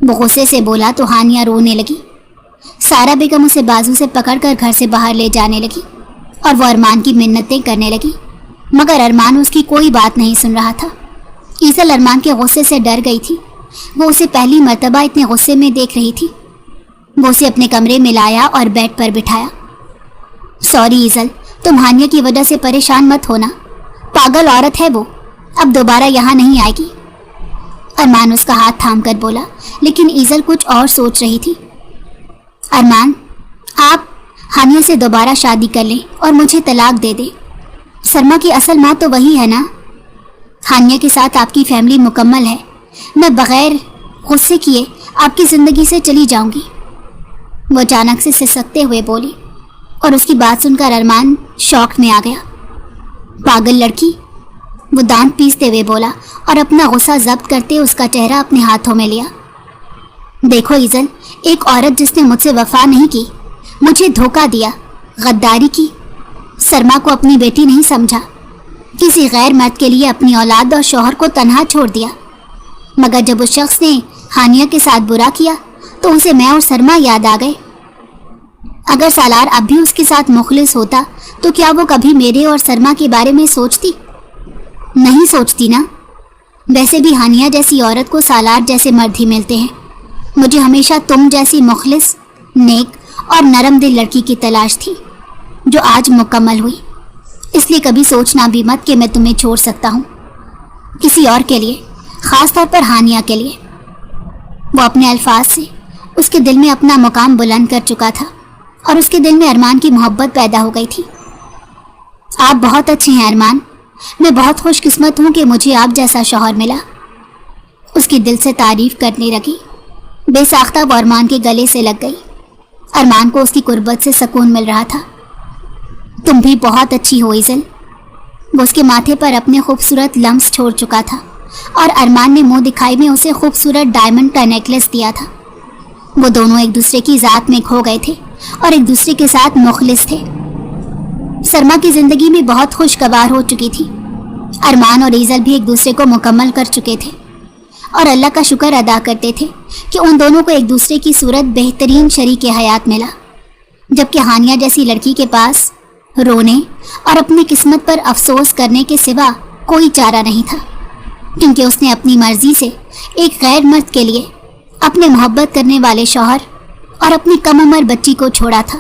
وہ غصے سے بولا تو ہانیہ رونے لگی۔ سارا بیگم اسے بازو سے پکڑ کر گھر سے باہر لے جانے لگی اور وہ ارمان کی منتیں کرنے لگی، مگر ارمان اس کی کوئی بات نہیں سن رہا تھا۔ ایزل ارمان کے غصے سے ڈر گئی تھی۔ وہ اسے پہلی مرتبہ اتنے غصے میں دیکھ رہی تھی۔ وہ اسے اپنے کمرے میں لایا اور بیڈ پر بٹھایا۔ سوری ایزل، تم ہانیہ کی وجہ سے پریشان مت ہونا، پاگل عورت ہے وہ، اب دوبارہ یہاں نہیں آئے گی۔ ارمان اس کا ہاتھ تھام کر بولا، لیکن ایزل کچھ اور سوچ رہی تھی۔ ارمان، آپ ہانیہ سے دوبارہ شادی کر لیں اور مجھے طلاق دے دیں۔ سلما کی اصل ماں تو وہی ہے نا۔ ہانیہ کے ساتھ آپ کی فیملی مکمل ہے، میں بغیر غصے کیے آپ کی زندگی سے چلی جاؤں گی۔ وہ اچانک سے سسکتے ہوئے بولی اور اس کی بات سن کر ارمان شوق میں آ گیا۔ پاگل لڑکی، وہ دانت پیستے ہوئے بولا اور اپنا غصہ ضبط کرتے اس کا چہرہ اپنے ہاتھوں میں لیا۔ دیکھو ایزل، ایک عورت جس نے مجھ سے وفا نہیں کی، مجھے دھوکہ دیا، غداری کی، سلما کو اپنی بیٹی نہیں سمجھا، کسی غیر مرد کے لیے اپنی اولاد اور شوہر کو تنہا چھوڑ دیا، مگر جب اس شخص نے ہانیہ کے ساتھ برا کیا تو اسے میں اور سلما یاد آ گئے۔ اگر سالار اب بھی اس کے ساتھ مخلص ہوتا تو کیا وہ کبھی میرے اور سلما کے بارے میں سوچتی؟ نہیں سوچتی نا۔ ویسے بھی ہانیہ جیسی عورت کو سالار جیسے مرد ہی ملتے ہیں۔ مجھے ہمیشہ تم جیسی مخلص، نیک اور نرم دل لڑکی کی تلاش تھی جو آج مکمل ہوئی، اس لیے کبھی سوچنا بھی مت کہ میں تمہیں چھوڑ سکتا ہوں کسی اور کے لیے، خاص طور پر ہانیہ کے لیے۔ وہ اپنے الفاظ سے اس کے دل میں اپنا مقام بلند کر چکا تھا اور اس کے دل میں ارمان کی محبت پیدا ہو گئی تھی۔ آپ بہت اچھے ہیں ارمان، میں بہت خوش قسمت ہوں کہ مجھے آپ جیسا شوہر ملا۔ اس کی دل سے تعریف کرنے لگی۔ بے ساختہ وہ ارمان کے گلے سے لگ گئی۔ ارمان کو اس کی قربت سے سکون مل رہا تھا۔ تم بھی بہت اچھی ہو ایزل۔ وہ اس کے ماتھے پر اپنے خوبصورت لمس چھوڑ چکا تھا اور ارمان نے منہ دکھائی میں اسے خوبصورت ڈائمنڈ کا نیکلس دیا تھا۔ وہ دونوں ایک دوسرے کی ذات میں کھو گئے تھے اور ایک دوسرے کے ساتھ مخلص تھے۔ سلما کی زندگی میں بہت خوشگوار ہو چکی تھی۔ ارمان اور ایزل بھی ایک دوسرے کو مکمل کر چکے تھے اور اللہ کا شکر ادا کرتے تھے کہ ان دونوں کو ایک دوسرے کی صورت بہترین شریک حیات ملا، جبکہ ہانیہ جیسی لڑکی کے پاس رونے اور اپنی قسمت پر افسوس کرنے کے سوا کوئی چارہ نہیں تھا، کیونکہ اس نے اپنی مرضی سے ایک غیر مرد کے لیے اپنے محبت کرنے والے شوہر اور اپنی کم عمر بچی کو چھوڑا تھا۔